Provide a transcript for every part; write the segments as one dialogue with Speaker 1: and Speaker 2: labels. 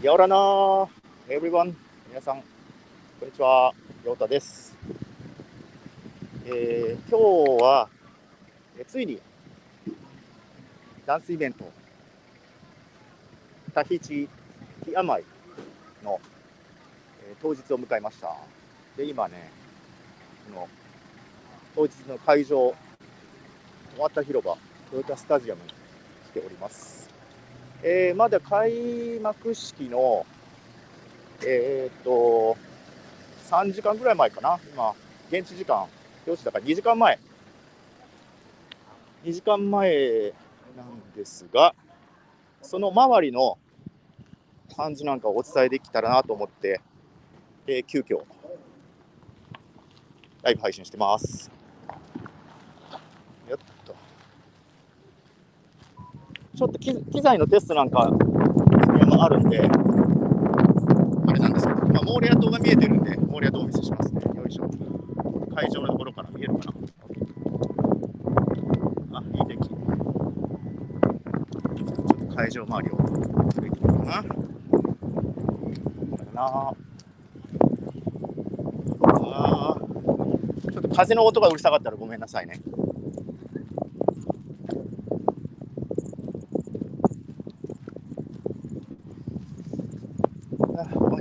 Speaker 1: やおらなー、everyone、皆さん、こんにちは、ようたです。今日は、ついにダンスイベント、タヒチティアマイの、当日を迎えました。で、今ね、この当日の会場、終わった広場、トヨタスタジアムに来ております。まだ開幕式の、3時間ぐらい前かな、今、現地時間、4時だから2時間前なんですが、その周りの感じなんかをお伝えできたらなと思って、急遽ライブ配信してます。よっと。ちょっと機材のテストなんかあるんで、あれなんですけど、モーレア島が見えてるんで、モーレア島をお見せしますね。よいしょ。会場のところから見えるかな。あ、いい天気。ちょっと会場周りを歩いてみようかな。ちょっと風の音がうるさかったらごめんなさいね。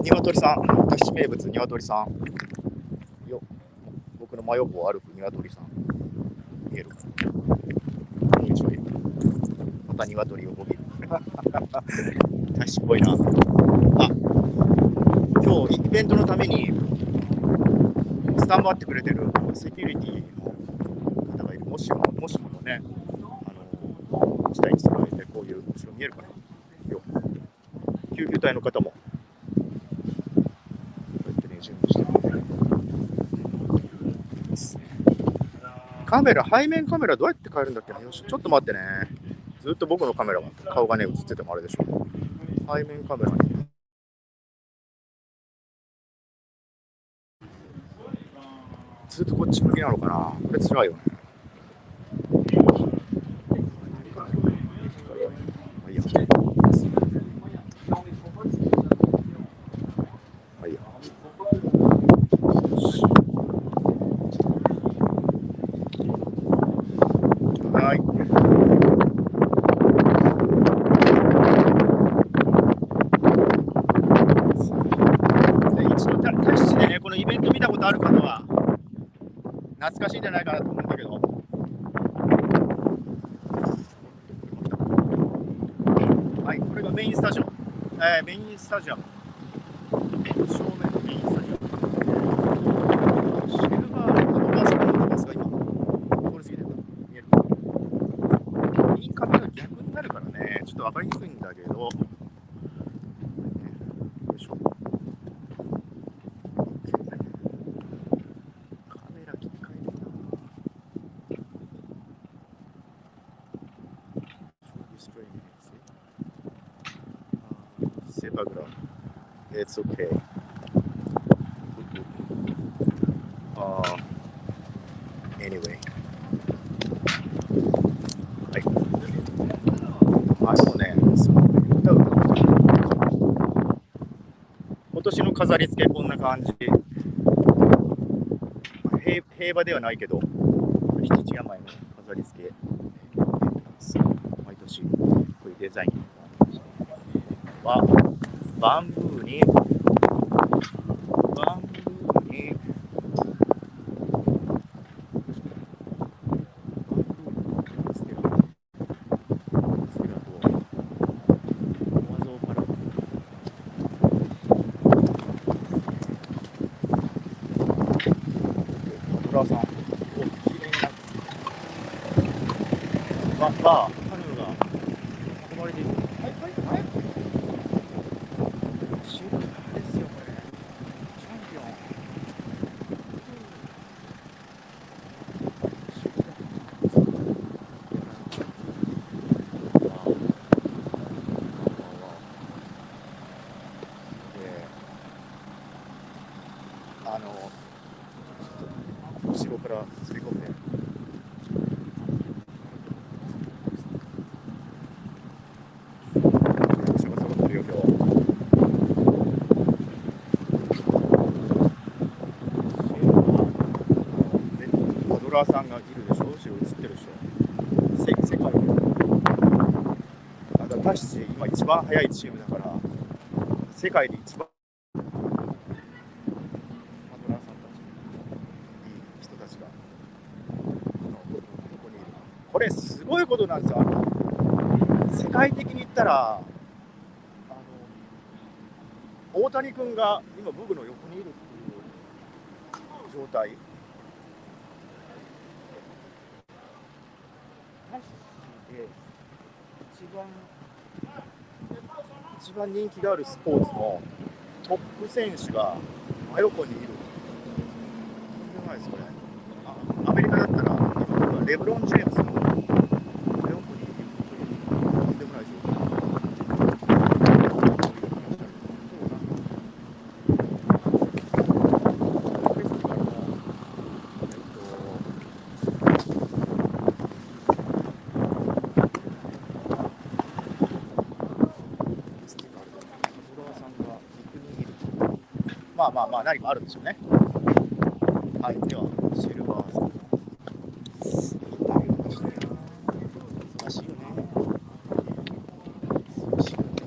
Speaker 1: 鶏さん、私名物鶏さんよ。僕の真横を歩く鶏さん見えるかな。また鶏を見る。私っぽいな。あ、今日イベントのためにスタンバってくれてるセキュリティの方がいる。もしものね、事態に備えて、こういう後ろ見えるかな。救急隊の方もこうやってね、準備してるですね。カメラ、背面カメラどうやって変えるんだっけな。よし、ちょっと待ってね。ずっと僕のカメラは顔がね映っててもあれでしょ。背面カメラにずっとこっち向きなのかな。これ辛いよね。いいや。いいや。はい。一度タヒチでね、このイベント見たことある方は懐かしいんじゃないかなと思うんだけど。はい、これがメインスタジオ。メインスタジアム。正面のメインスタジアム。シルバーバスのバスが今通り過ぎてた。見える。メインカメラが逆になるからね、ちょっと分かりにくいんだけど。よいしょ。カメラ切り替えるな。Save a graph. It's okay. Anyway. はい。ね、今年の飾り付けこんな感じ。平和ではないけど、七地山の飾り付け。毎年、こういうデザインは、バンブーに、カヌーが運ばれていく。シルバーですよ、これ。チャンピオン。後ろから釣り込んで。バーさんがいるでしょ、後ろ映ってるでしょ。世界で。私たち今一番速いチームだから、世界で一番パドラーさんたち、いい人たちがここにいる。これすごいことなんですよ。世界的に言ったら、大谷君が今僕の横にいるっていう状態。で一番人気があるスポーツのトップ選手が真横にいる。とんでもないですこれ。アメリカだったら今レブロン・ジェームズの真横にいるというとんでもない状態。まあ何かあるんでしょうね。はい、ではシェルバーさんのインタビューをしたいな。難しいよね。難しいよね。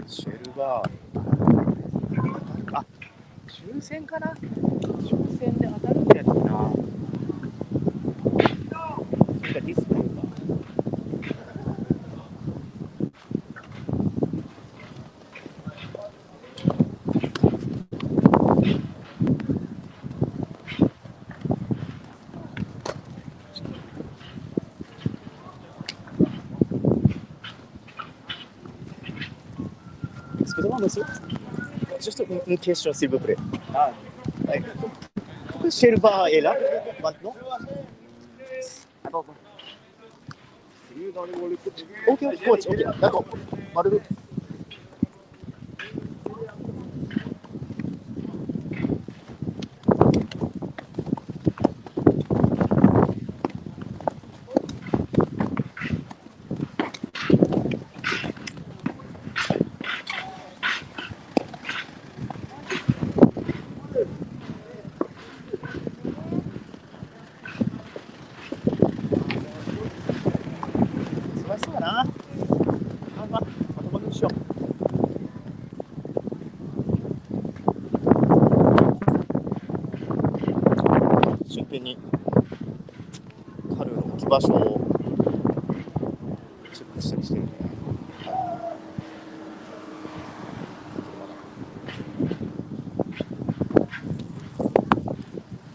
Speaker 1: シェルバー、抽選かな、抽選で当たるってやつかな。それがディスプレイか。Excusez-moi, monsieur. Juste une question, s'il vous plaît. Pourquoi Shelba est là maintenant? Ok, coach, ok, d'accord. Malheureux. 忙しそうだな。まとまりにしよう。真剣に彼の置き場所をチェックしたりしてるね。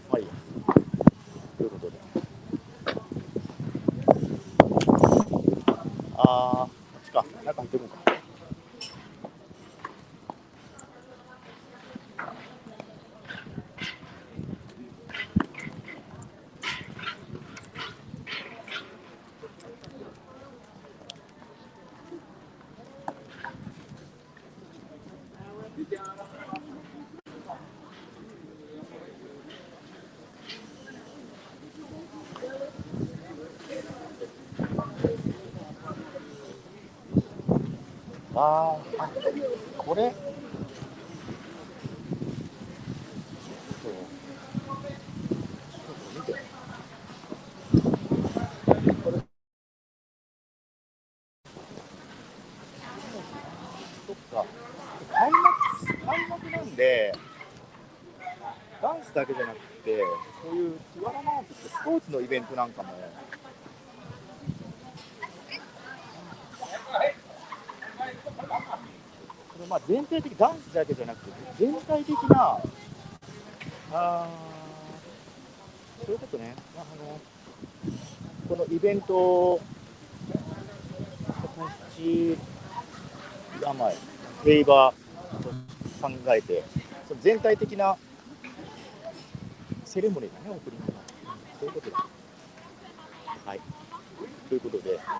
Speaker 1: まあいいや。ということで。こっちか。中入ってるのか。これ見て。そっか。開幕なんで、ダンスだけじゃなくて、そういうティワラマークってスポーツのイベントなんかも、その全体的、ダンスだけじゃなくて、全体的な、そういうことね。このイベントを形が平和と考えて、その全体的なセレモニーだね、オープニングの。そういうことだ。はい。ということで、ダン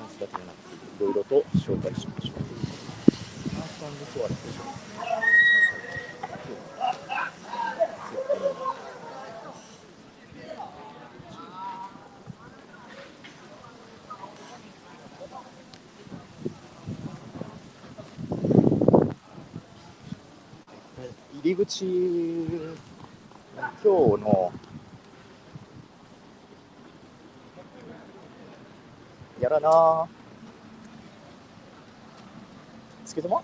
Speaker 1: スだけじゃなくて、いろいろと紹介しましょう。何分で座るでしょう。入り口、今日のやらな。Excusez-moi.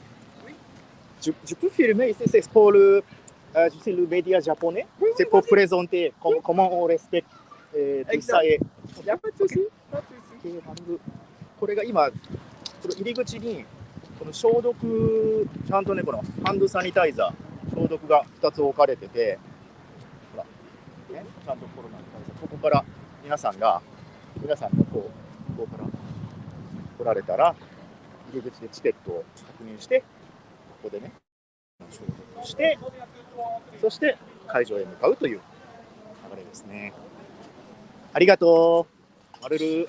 Speaker 1: Je peux filmer ici, c'est pour le, je sais, le média japonais. C'est pour présenter comment on respecte tout ça. Et...
Speaker 2: Il n'y a pas de souci.
Speaker 1: OK、これが今、この入り口にこの消毒、ちゃんとね、このハンドサニタイザー、消毒が2つ置かれてて、ほら、ね、ちゃんとコロナの対策、ここから皆さんがここから来られたら、入り口でチケットを確認して、ここでね、消毒して、そして会場へ向かうという流れですね。ありがとう。マルル。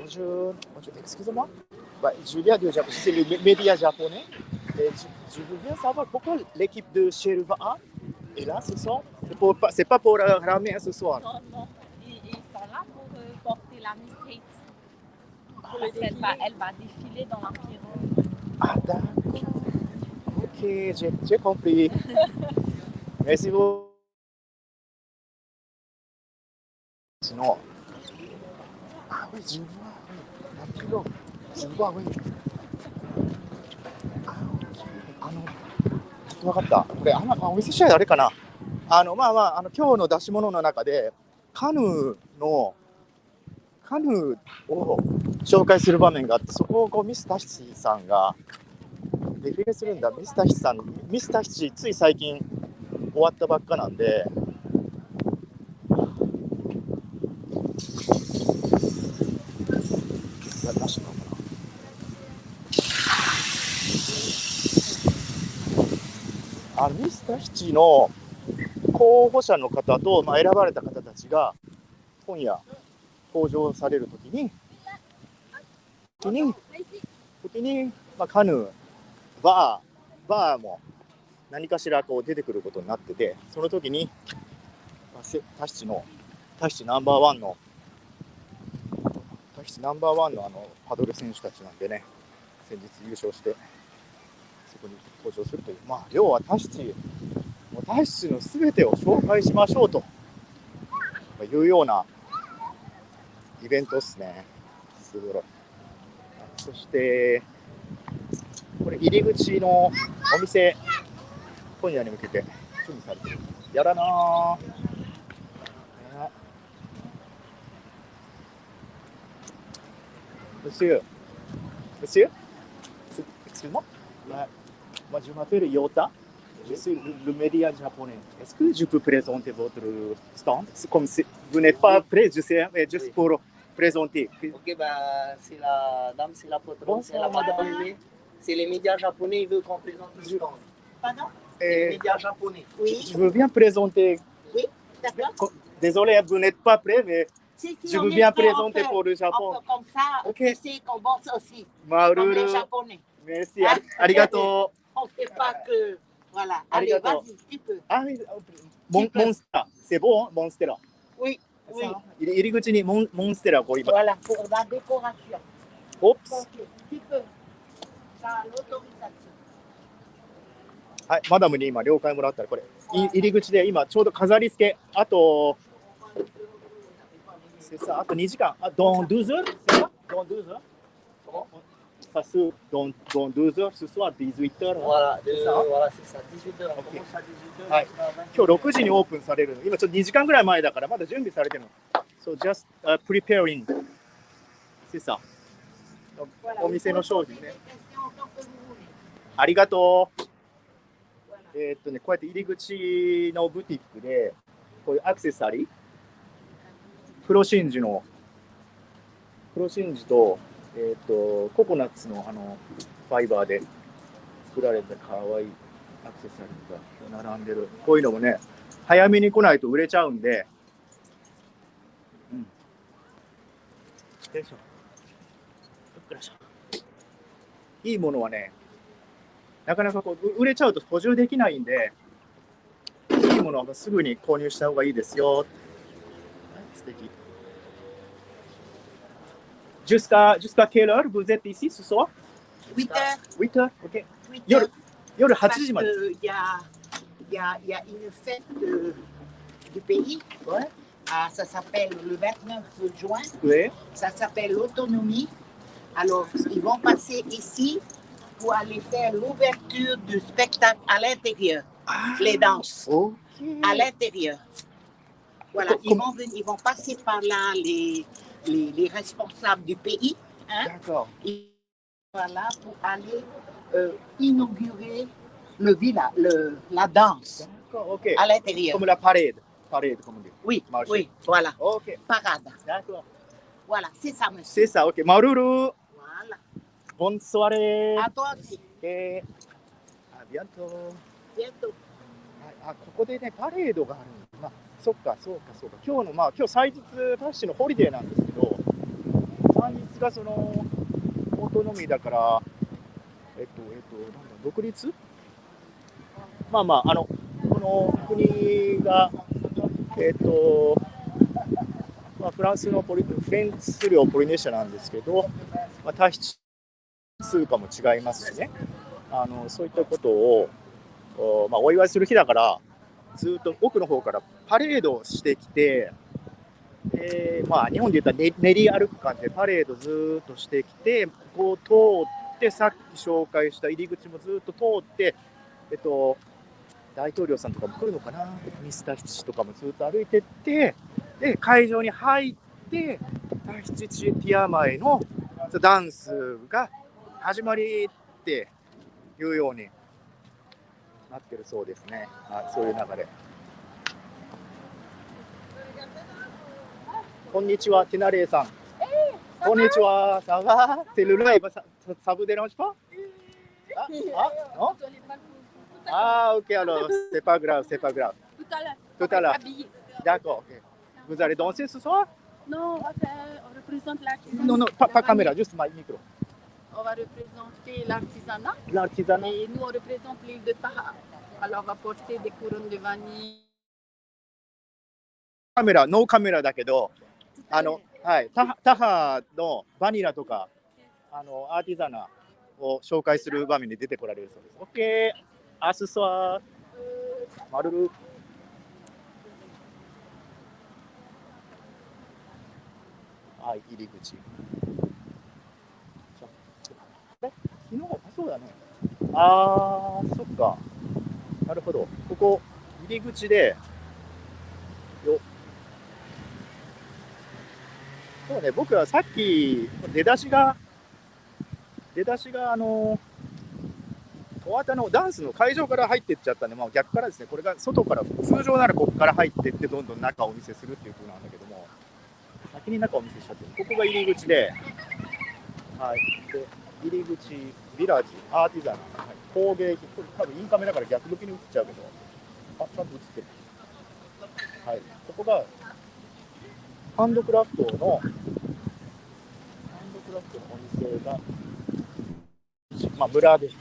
Speaker 1: Bonjour, excusez-moi. Je viens du Japon, c'est le média japonais. Je veux bien savoir pourquoi l'équipe de Shelva est là ce soir. C'est pas pour ramer ce soir.
Speaker 3: Non. Ils sont là pour porter la Miss Kate. Parce qu'elle va défiler dans l'Empire.
Speaker 1: Ah, d'accord. Ok, j'ai compris. Merci beaucoup. Sinon. Ah oui, je vois. Oui. Je vois, oui.あ、分かった。これお見せしたいあれかな。今日の出し物の中でカヌーを紹介する場面があって、そこをミスタヒチさんがレフィレするんだ。ミスタヒチつい最近終わったばっかなんで。なしなのかな。ミスタヒチの候補者の方と、選ばれた方たちが今夜登場されるときに、カヌー、バーも何かしら出てくることになってて、その時にタヒチナンバーワンのパドル選手たちなんでね、先日優勝してそこに登場するという、要はタヒチのすべてを紹介しましょうというようなイベントですね。すごい。そしてこれ入り口のお店、今夜に向けて準備されてる。やらなー。Monsieur, excuse-moi, moi je m'appelle Yota, je suis le média japonais. Est-ce que je peux présenter votre stand? Comme si vous n'êtes pas prêt, je sais, mais juste pour présenter.
Speaker 2: Ok, c'est la dame, c'est la patronne, c'est la madame. C'est les médias japonais, ils veulent qu'on présente le stand.
Speaker 3: Pardon?
Speaker 2: Les médias japonais.
Speaker 3: Oui.
Speaker 1: Je veux bien présenter.
Speaker 3: Oui, d'accord.
Speaker 1: Désolé, vous n'êtes pas prêt, mais je veux bien présenter pour le Japon.
Speaker 3: Comme ça,
Speaker 1: okay.
Speaker 3: Tu sais qu'on bosse aussi.
Speaker 1: Maru.
Speaker 3: Comme les japonais.
Speaker 1: Merci, arigato.
Speaker 3: On ne fait pas que... Voilà, allez, vas-y, tu peux.
Speaker 1: Ah oui, Monstera, c'est bon, Monstera.
Speaker 3: Oui.
Speaker 1: Il est口にモンステラを今。
Speaker 3: Voilà, pour la décoration.
Speaker 1: Oups.
Speaker 3: Tu peux. Ça a l'autorisation.
Speaker 1: はい、マダムに今了解もらったら、これ入り口で今ちょうど飾り付け、あと2時間、dans 12 heures, c'est ça? Dans 12 heures? Ça se dans 12 heures, ce soir 18 heures.
Speaker 2: Voilà, c'est ça, 18 heures. On commence à 18 heures.
Speaker 1: はい。今日6時にオープンされるの。今ちょっと2時間ぐらい前だからまだ準備されてるの。So just preparing. C'est ça. お店の商品ね。ありがとう。こうやって入り口のブティックで、こういうアクセサリー、黒真珠と、ココナッツのファイバーで作られた可愛いアクセサリーが並んでる。こういうのもね、早めに来ないと売れちゃうんで、うん。よいしょ。いいものはね、なかなかこう売れちゃうと補充できないんで、いいものはすぐに購入した方がいいですよ。素敵。Jusqu'à quelle heure vous êtes ici ce soir?
Speaker 2: 8 heures.
Speaker 1: 8 heures, ok.
Speaker 2: 8
Speaker 1: 夜
Speaker 2: heures.
Speaker 1: 夜8
Speaker 2: Parce
Speaker 1: 時まで。
Speaker 2: qu'il y a une fête du pays.
Speaker 1: Ouais.
Speaker 2: Ah, ça s'appelle le 29 juin.
Speaker 1: Oui.
Speaker 2: Ça s'appelle l'autonomie. Alors, ils vont passer ici pour aller faire l'ouverture du spectacle à l'intérieur. Les danses.
Speaker 1: Ok.
Speaker 2: À l'intérieur. Voilà,
Speaker 1: Com-
Speaker 2: ils vont passer par là les responsables du pays. Hein?
Speaker 1: D'accord.
Speaker 2: Ils vont là pour aller inaugurer le village, la danse
Speaker 1: D'accord, ok.
Speaker 2: à l'intérieur.
Speaker 1: Comme la parade. Parade, comme on dit.
Speaker 2: Oui,
Speaker 1: Marché.
Speaker 2: oui, voilà.
Speaker 1: Ok.
Speaker 2: Parade.
Speaker 1: D'accord.
Speaker 2: Voilà, c'est ça, monsieur.
Speaker 1: C'est ça, ok. Maruru.
Speaker 2: Voilà.
Speaker 1: Bonne soirée.
Speaker 2: À toi aussi.
Speaker 1: Ok. À bientôt.
Speaker 2: Bientôt.
Speaker 1: ここでね、パレードがあるんだ。まあ、そっか。今日祭日、タッシーのホリデーなんですけど、祭日がその、オートノミーだから、なんだ、独立この国が、フランスのフレンツ領ポリネシアなんですけど、体質通貨も違いますしね、そういったことを、お祝いする日だから、ずっと奥の方からパレードをしてきて、日本で言ったら練り歩く感じでパレードずっとしてきて、こう通って、さっき紹介した入り口もずっと通って、大統領さんとかも来るのかな、ミスター七氏とかもずっと歩いてって、で会場に入って、タヒチチティアマイのダンスが始まりっていうようになってるそうですね。そういう流れ。こんにちは、ティナレイさん。こんにちは、ça va? C'est le live, ça vous dérange pas? Non? Ah, ok, alors, c'est pas grave.
Speaker 3: Tout à l'heure.
Speaker 1: Tout à l'heure.
Speaker 3: Habillé.
Speaker 1: D'accord, ok. Vous allez danser ce soir?
Speaker 3: Non, on représente l'artisanat.
Speaker 1: Non, pas caméra, juste ma micro.
Speaker 3: On va représenter l'artisanat.
Speaker 1: L'artisanat.
Speaker 3: Et nous, on représente l'île de Taha. Alors, on va porter des couronnes de vanille.
Speaker 1: ノーカメラだけど、はい、タハのバニラとか、アーティザナを紹介する場面に出てこられるそうです。OK、アスソワー、マルル。はい、入り口。昨日、そうだね。そっか。なるほど。ここ、入り口で、そうね、僕はさっき出だしが十和田のダンスの会場から入っていっちゃったんで、逆からですね、これが外から、通常ならここから入っていって、どんどん中をお見せするっていう風なんだけども、先に中をお見せしちゃってる。ここが入り口で、はい、で入り口、ビラージ、アーティザナ、工芸品、これ多分インカメだから逆向きに映っちゃうけど、ちゃんと映ってる。はい、ここがハンドクラフトのお店が、村です。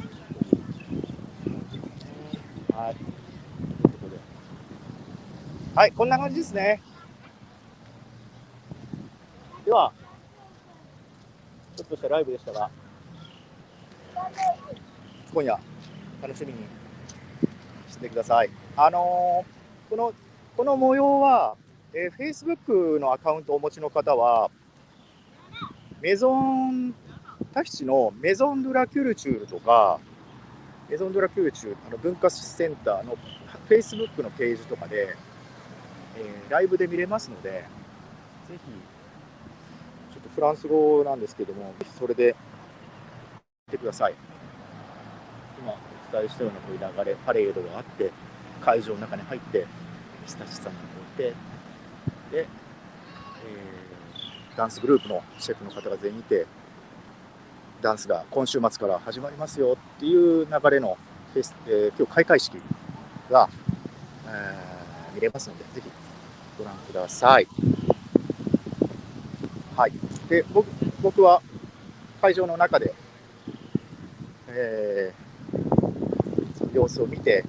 Speaker 1: はい。ということで。はい、こんな感じですね。では、ちょっとしたライブでしたが、今夜、楽しみにしてください。この模様は、Facebook のアカウントをお持ちの方は、タヒチのメゾン・ドゥ・ラ・キュルチュールとか、メゾン・ドゥ・ラ・キュルチュール、文化センターの Facebook のページとかで、ライブで見れますので、ぜぜひ、ちょっとフランス語なんですけども、ぜひそれで見てください。今お伝えしたようなこういう流れ、パレードがあって、会場の中に入って、ピスタチさんがこういて、で、ダンスグループのシェフの方が全員いて、ダンスが今週末から始まりますよっていう流れの今日開会式が、見れますので、ぜひご覧ください。はい。で、僕は会場の中で、様子を見て、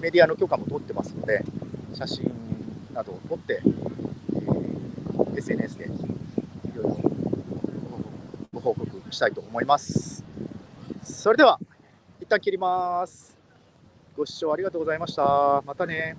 Speaker 1: メディアの許可も取ってますので、写真などを撮って、SNS でいろいろご報告したいと思います。それでは、一旦切ります。ご視聴ありがとうございました。またね。